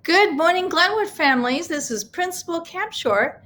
Good morning, Glenwood families. This is Principal Campshore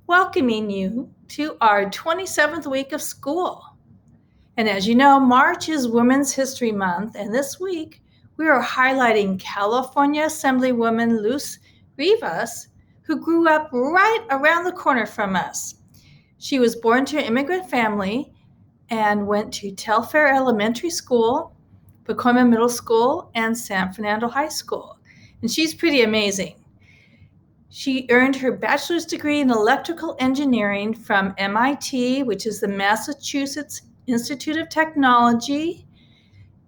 welcoming you to our 27th week of school. And as you know, March is Women's History Month, and this week we are highlighting California Assemblywoman Luz Rivas, who grew up right around the corner from us. She was born to an immigrant family and went to Telfair Elementary School, Pacoima Middle School, and San Fernando High School. And she's pretty amazing. She earned her bachelor's degree in electrical engineering from MIT, which is the Massachusetts Institute of Technology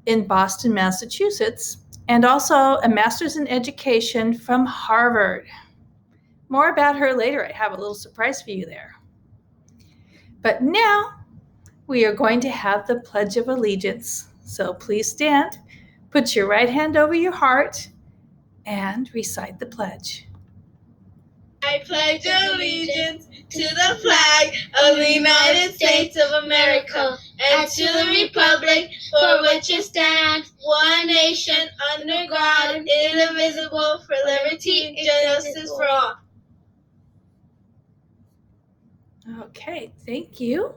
in Boston, Massachusetts, and also a master's in education from Harvard. More about her later. I have a little surprise for you there. But now we are going to have the Pledge of Allegiance. So please stand, put your right hand over your heart, and recite the pledge. I pledge allegiance to the flag of the United States of America and to the republic for which it stands, one nation, under God, indivisible, for liberty and justice for all. Okay, thank you.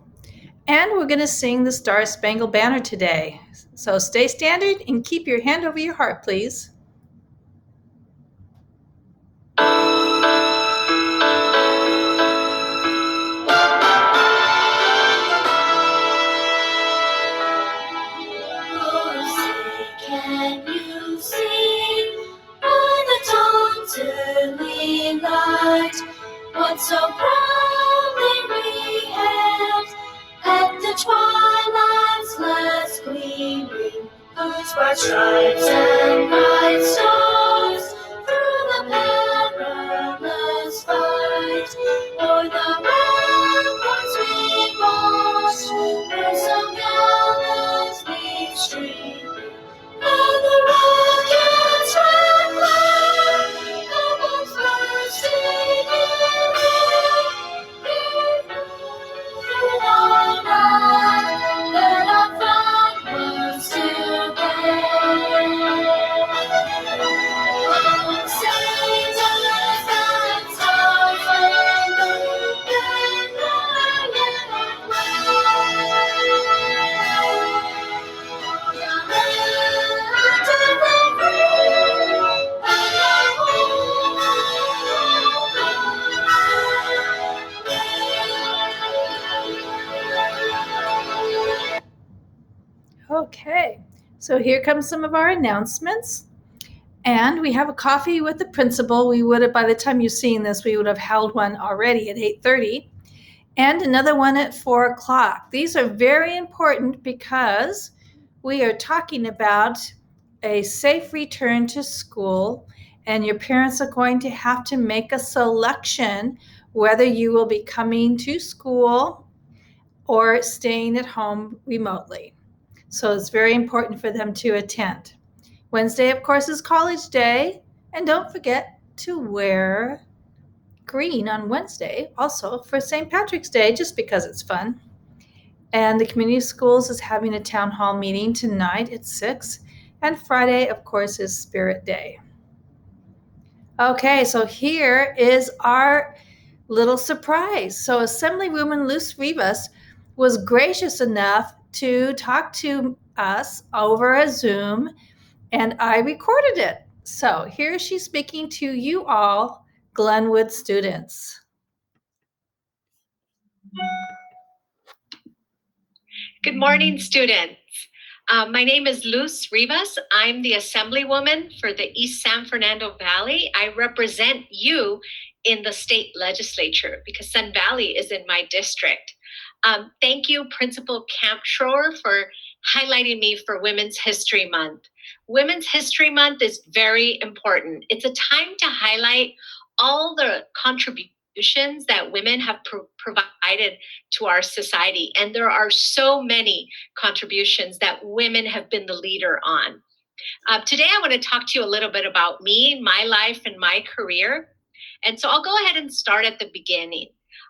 And we're going to sing the Star Spangled Banner today. So stay standard and keep your hand over your heart, please. Can you sing by the dawn's early light what so proudly we hailed at the twilight's last gleaming, whose bright stripes and bright stars through the perilous fight o'er the ramparts we marched, where so gallantly streamed. And the rocket's red glare, the bombs bursting in air, through the night, that our flag was to Sailors and stars and moon, and the Okay, so here comes some of our announcements. And we have a coffee with the principal. We would have, by the time you've seen this, we would have held one already at 8:30 and another one at 4 o'clock. These are very important because we are talking about a safe return to school, and your parents are going to have to make a selection whether you will be coming to school or staying at home remotely. So it's very important for them to attend. Wednesday, of course, is college day, and don't forget to wear green on Wednesday, also for St. Patrick's Day, just because it's fun. And the community schools is having a town hall meeting tonight at 6, and Friday, of course, is Spirit Day. Okay, so here is our little surprise. So Assemblywoman Luz Rivas was gracious enough to talk to us over a Zoom, and I recorded it. So here she's speaking to you all, Glenwood students. Good morning, students. My name is Luz Rivas. I'm the Assemblywoman for the East San Fernando Valley. I represent you in the state legislature because Sun Valley is in my district. Thank you, Principal Campshore, for highlighting me for Women's History Month. Women's History Month is very important. It's a time to highlight all the contributions that women have provided to our society. And there are so many contributions that women have been the leader on. Today, I want to talk to you a little bit about me, my life, and my career. And so I'll go ahead and start at the beginning.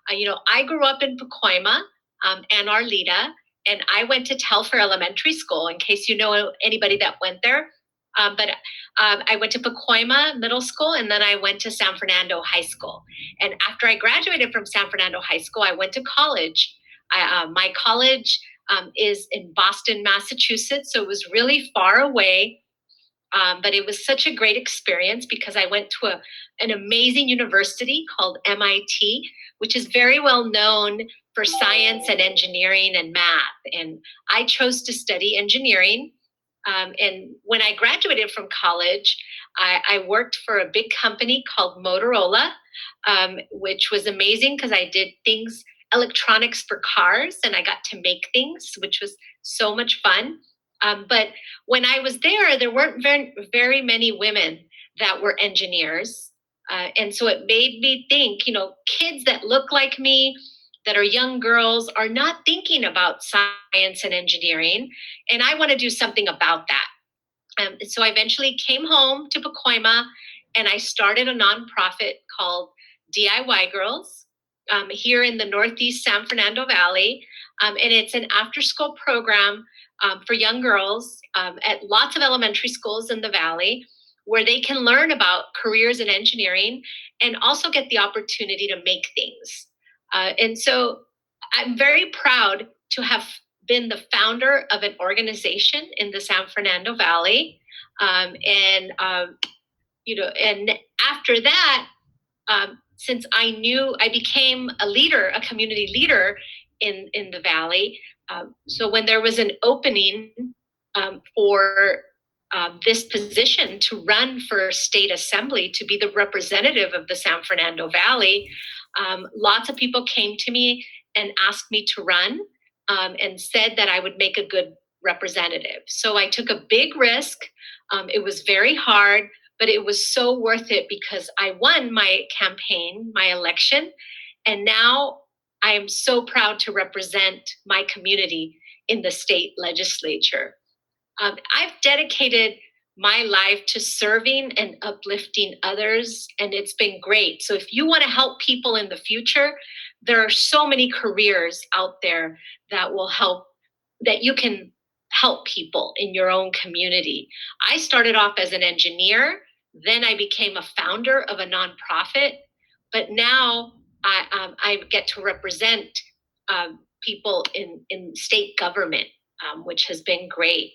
I grew up in Pacoima and Arleta, and I went to Telfair Elementary School. In case you know anybody that went there, But I went to Pacoima Middle School, and then I went to San Fernando High School. And after I graduated from San Fernando High School, I went to college. My college is in Boston, Massachusetts, so it was really far away. But it was such a great experience because I went to an amazing university called MIT, which is very well known for science and engineering and math. And I chose to study engineering. And when I graduated from college, I worked for a big company called Motorola, which was amazing because I did things, electronics for cars, and I got to make things, which was so much fun. But when I was there weren't very many women that were engineers. And so it made me think, kids that look like me, that are young girls, are not thinking about science and engineering. And I want to do something about that. So I eventually came home to Pacoima, and I started a nonprofit called DIY Girls here in the Northeast San Fernando Valley. And it's an after-school program for young girls at lots of elementary schools in the Valley, where they can learn about careers in engineering and also get the opportunity to make things. And so I'm very proud to have been the founder of an organization in the San Fernando Valley. And after that, since I became a leader, a community leader in the Valley. So when there was an opening for this position to run for state assembly, to be the representative of the San Fernando Valley, lots of people came to me and asked me to run and said that I would make a good representative. So I took a big risk. It was very hard, but it was so worth it because I won my campaign, my election, and now I am so proud to represent my community in the state legislature. I've dedicated my life to serving and uplifting others, and it's been great. So if you want to help people in the future, there are so many careers out there that will help, that you can help people in your own community. I started off as an engineer, then I became a founder of a nonprofit, but now I get to represent people in state government, which has been great.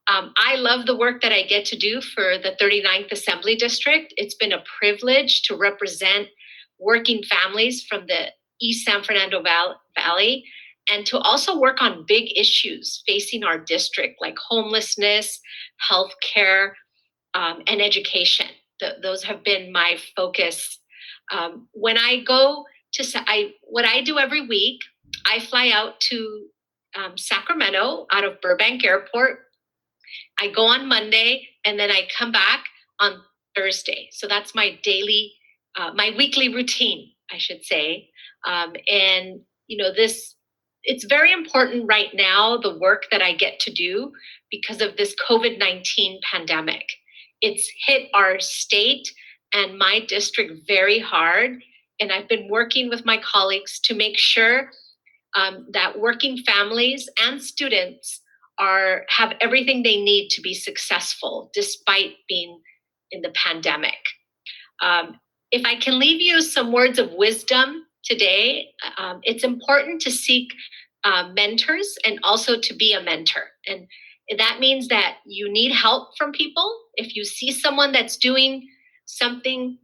I love the work that I get to do for the 39th Assembly District. It's been a privilege to represent working families from the East San Fernando Valley, and to also work on big issues facing our district, like homelessness, healthcare, and education. Those have been my focus. When I go to, what I do every week, I fly out to Sacramento out of Burbank Airport. I go on Monday, and then I come back on Thursday. So that's my my weekly routine, I should say. And it's very important right now, the work that I get to do because of this COVID-19 pandemic. It's hit our state and my district very hard. And I've been working with my colleagues to make sure that working families and students have everything they need to be successful despite being in the pandemic. If I can leave you some words of wisdom today, it's important to seek mentors and also to be a mentor. And that means that you need help from people. If you see someone that's doing something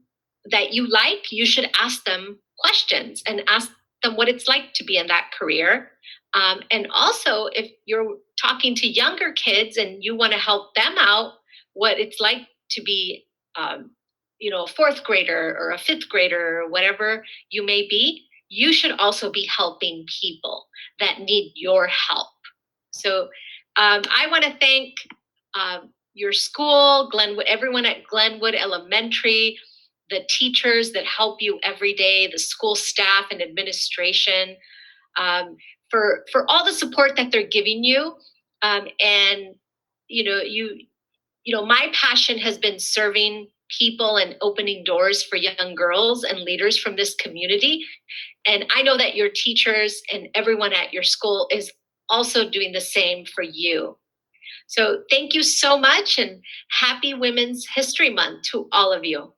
that you like, you should ask them questions and ask them what it's like to be in that career. And also, if you're talking to younger kids and you want to help them out, what it's like to be, a fourth grader or a fifth grader or whatever you may be, you should also be helping people that need your help. So I want to thank your school, Glenwood, everyone at Glenwood Elementary, the teachers that help you every day, the school staff and administration, for all the support that they're giving you. And my passion has been serving people and opening doors for young girls and leaders from this community. And I know that your teachers and everyone at your school is also doing the same for you. So thank you so much, and happy Women's History Month to all of you.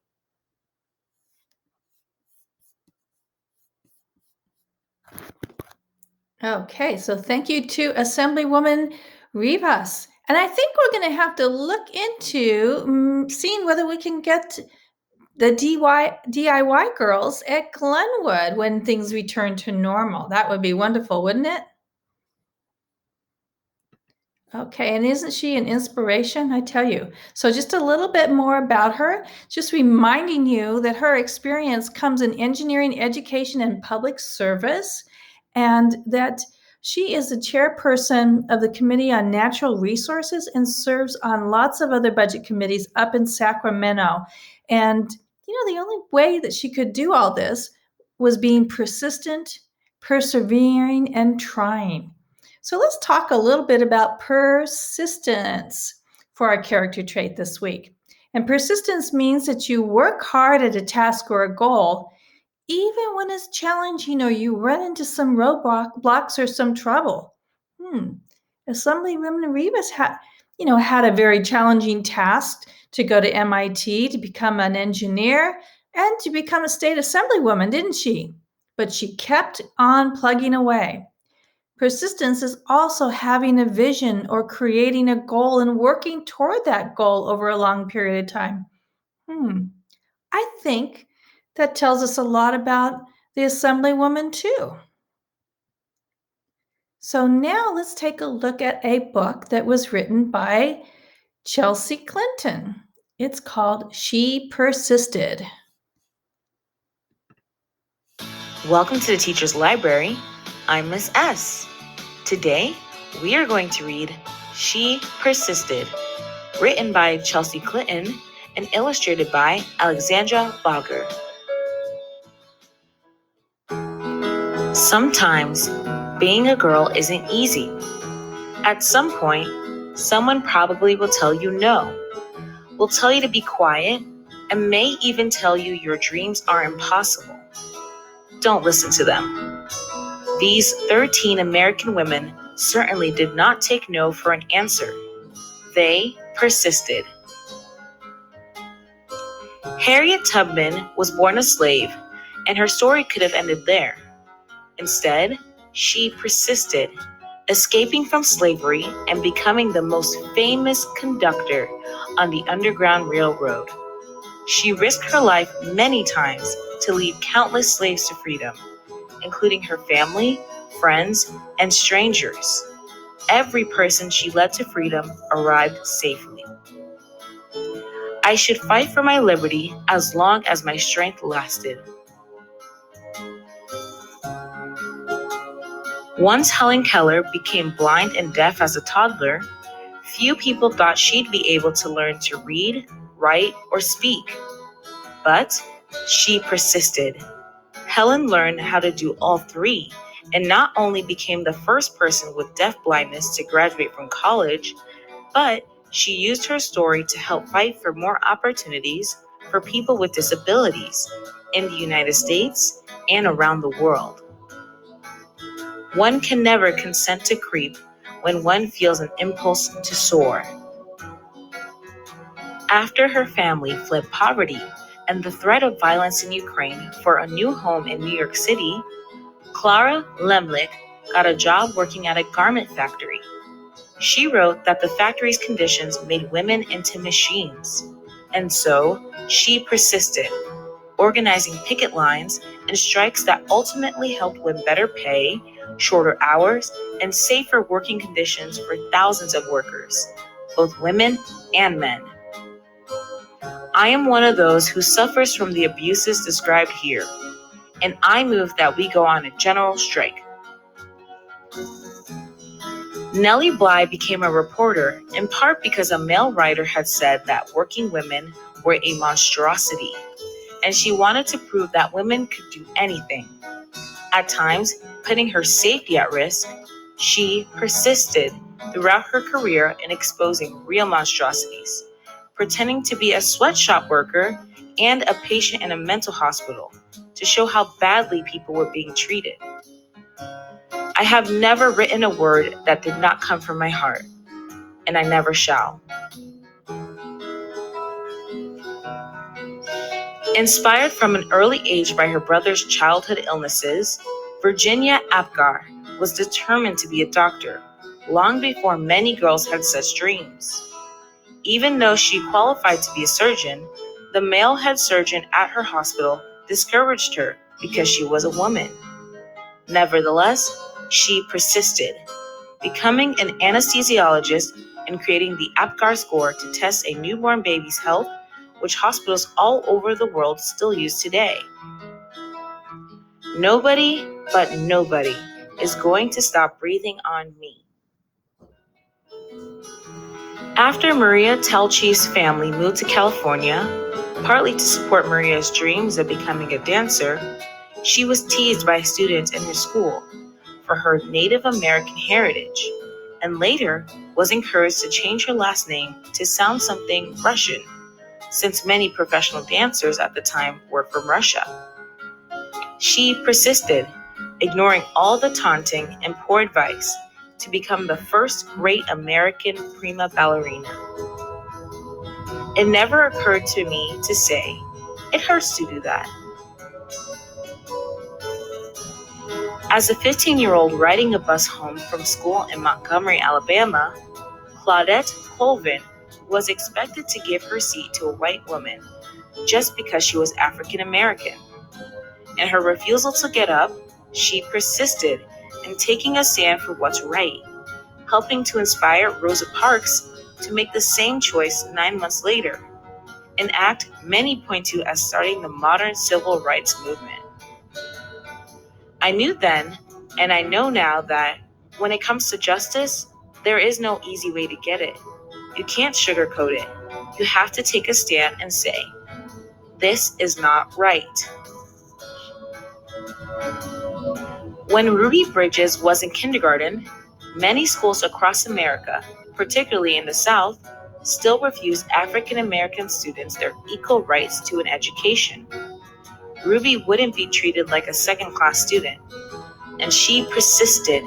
Okay, so thank you to Assemblywoman Rivas. And I think we're going to have to look into seeing whether we can get the DIY girls at Glenwood when things return to normal. That would be wonderful, wouldn't it? Okay, and isn't she an inspiration? I tell you. So, just a little bit more about her, just reminding you that her experience comes in engineering, education, and public service, and that she is the chairperson of the Committee on Natural Resources and serves on lots of other budget committees up in Sacramento. And, the only way that she could do all this was being persistent, persevering, and trying. So let's talk a little bit about persistence for our character trait this week. And persistence means that you work hard at a task or a goal, even when it's challenging or you run into some roadblocks or some trouble. Assemblywoman Rivas had a very challenging task to go to MIT to become an engineer and to become a state assemblywoman, didn't she? But she kept on plugging away. Persistence is also having a vision or creating a goal and working toward that goal over a long period of time. I think that tells us a lot about the Assemblywoman, too. So now let's take a look at a book that was written by Chelsea Clinton. It's called She Persisted. Welcome to the Teacher's Library. I'm Miss S. Today, we are going to read She Persisted, written by Chelsea Clinton and illustrated by Alexandra Bogger. Sometimes, being a girl isn't easy. At some point, someone probably will tell you no, will tell you to be quiet, and may even tell you your dreams are impossible. Don't listen to them. These 13 American women certainly did not take no for an answer. They persisted. Harriet Tubman was born a slave, and her story could have ended there. Instead, she persisted, escaping from slavery and becoming the most famous conductor on the Underground Railroad. She risked her life many times to lead countless slaves to freedom, including her family, friends, and strangers. Every person she led to freedom arrived safely. I should fight for my liberty as long as my strength lasted. Once Helen Keller became blind and deaf as a toddler, few people thought she'd be able to learn to read, write, or speak. But she persisted. Helen learned how to do all three and not only became the first person with deaf blindness to graduate from college, but she used her story to help fight for more opportunities for people with disabilities in the United States and around the world. One can never consent to creep when one feels an impulse to soar. After her family fled poverty and the threat of violence in Ukraine for a new home in New York City, Clara Lemlich got a job working at a garment factory. She wrote that the factory's conditions made women into machines, and so she persisted, organizing picket lines and strikes that ultimately helped win better pay, shorter hours, and safer working conditions for thousands of workers, both women and men. I am one of those who suffers from the abuses described here, and I move that we go on a general strike. Nellie Bly became a reporter in part because a male writer had said that working women were a monstrosity, and she wanted to prove that women could do anything. At times, putting her safety at risk, she persisted throughout her career in exposing real monstrosities, pretending to be a sweatshop worker and a patient in a mental hospital to show how badly people were being treated. I have never written a word that did not come from my heart. and I never shall. Inspired from an early age by her brother's childhood illnesses, Virginia Apgar was determined to be a doctor long before many girls had such dreams. Even though she qualified to be a surgeon, the male head surgeon at her hospital discouraged her because she was a woman. Nevertheless, she persisted, becoming an anesthesiologist and creating the Apgar score to test a newborn baby's health, which hospitals all over the world still use today. Nobody but nobody is going to stop breathing on me. After Maria Telchi's family moved to California, partly to support Maria's dreams of becoming a dancer, she was teased by students in her school for her Native American heritage, and later was encouraged to change her last name to sound something Russian, since many professional dancers at the time were from Russia. She persisted, ignoring all the taunting and poor advice, to become the first great American prima ballerina. It never occurred to me to say, "It hurts to do that." As a 15-year-old riding a bus home from school in Montgomery, Alabama, Claudette Colvin was expected to give her seat to a white woman just because she was African American. In her refusal to get up, she persisted in taking a stand for what's right, helping to inspire Rosa Parks to make the same choice 9 months later, an act many point to as starting the modern civil rights movement. I knew then, and I know now, that when it comes to justice, there is no easy way to get it. You can't sugarcoat it. You have to take a stand and say, "This is not right." When Ruby Bridges was in kindergarten, many schools across America, particularly in the South, still refused African American students their equal rights to an education. Ruby wouldn't be treated like a second-class student, and she persisted,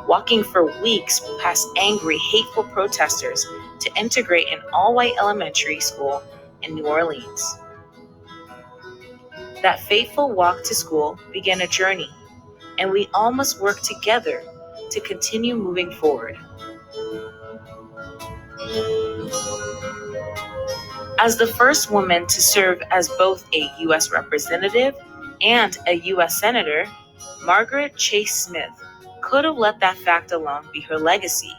walking for weeks past angry, hateful protesters to integrate an all-white elementary school in New Orleans. That fateful walk to school began a journey, and we all must work together to continue moving forward. As the first woman to serve as both a U.S. representative and a U.S. senator, Margaret Chase Smith could have let that fact alone be her legacy.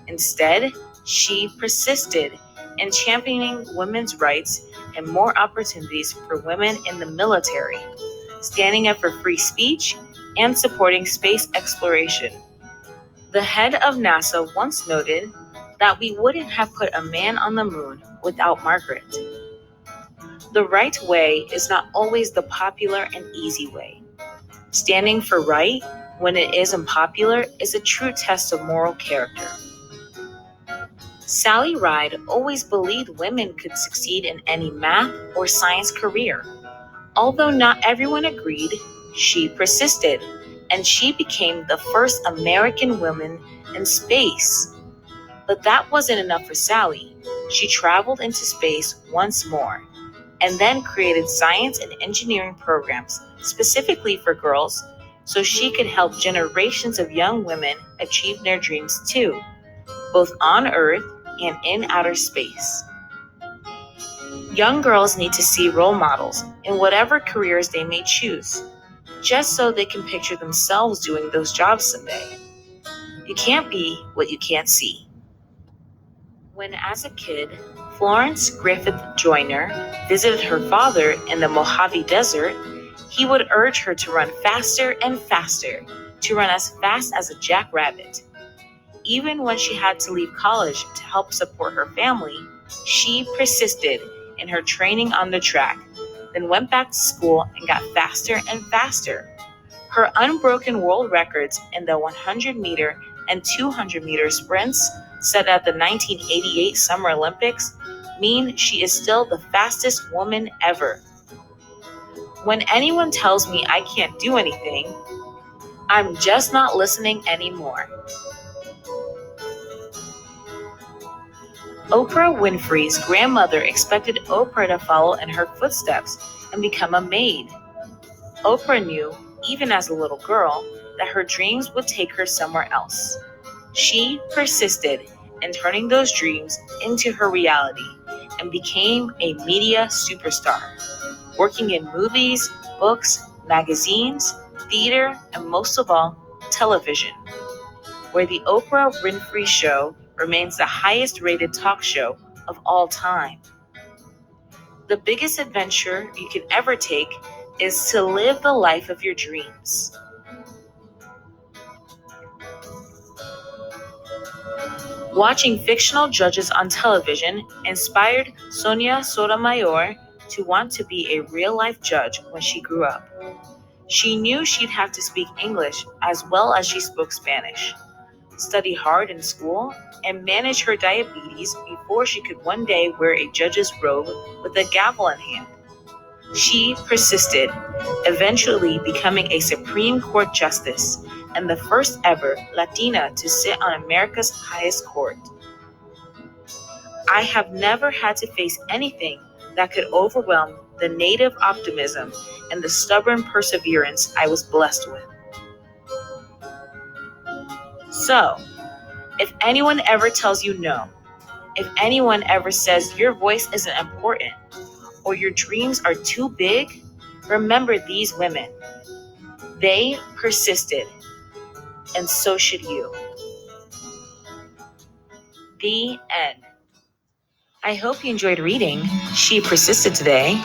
Instead, she persisted in championing women's rights and more opportunities for women in the military, standing up for free speech and supporting space exploration. The head of NASA once noted that we wouldn't have put a man on the moon without Margaret. The right way is not always the popular and easy way. Standing for right when it is unpopular is a true test of moral character. Sally Ride always believed women could succeed in any math or science career. Although not everyone agreed, she persisted, and she became the first American woman in space. But that wasn't enough for Sally. She traveled into space once more, and then created science and engineering programs specifically for girls so she could help generations of young women achieve their dreams too, both on Earth and in outer space. Young girls need to see role models in whatever careers they may choose, just so they can picture themselves doing those jobs someday. You can't be what you can't see. When, as a kid, Florence Griffith Joyner visited her father in the Mojave Desert, he would urge her to run faster and faster, to run as fast as a jackrabbit. Even when she had to leave college to help support her family, she persisted in her training on the track, then went back to school and got faster and faster. Her unbroken world records in the 100-meter and 200-meter sprints set at the 1988 Summer Olympics mean she is still the fastest woman ever. When anyone tells me I can't do anything, I'm just not listening anymore. Oprah Winfrey's grandmother expected Oprah to follow in her footsteps and become a maid. Oprah knew, even as a little girl, that her dreams would take her somewhere else. She persisted in turning those dreams into her reality and became a media superstar, working in movies, books, magazines, theater, and most of all, television, where The Oprah Winfrey Show remains the highest rated talk show of all time. The biggest adventure you can ever take is to live the life of your dreams. Watching fictional judges on television inspired Sonia Sotomayor to want to be a real-life judge when she grew up. She knew she'd have to speak English as well as she spoke Spanish, study hard in school, and manage her diabetes before she could one day wear a judge's robe with a gavel in hand. She persisted, eventually becoming a Supreme Court justice and the first ever Latina to sit on America's highest court. I have never had to face anything that could overwhelm the native optimism and the stubborn perseverance I was blessed with. So, if anyone ever tells you no, if anyone ever says your voice isn't important or your dreams are too big, remember these women. They persisted, and so should you. The end. I hope you enjoyed reading She Persisted today.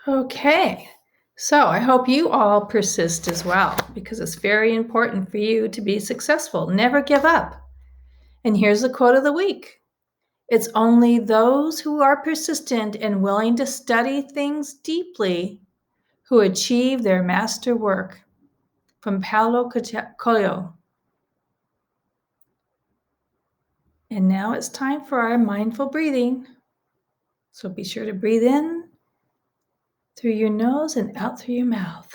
Okay, so I hope you all persist as well because it's very important for you to be successful. Never give up. And here's the quote of the week. It's only those who are persistent and willing to study things deeply who achieve their master work. From Paulo Coelho. And now it's time for our mindful breathing. So be sure to breathe in through your nose and out through your mouth.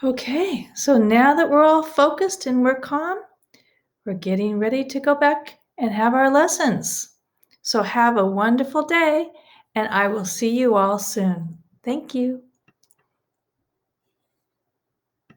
Okay, so now that we're all focused and we're calm, we're getting ready to go back and have our lessons. So have a wonderful day, and I will see you all soon. Thank you.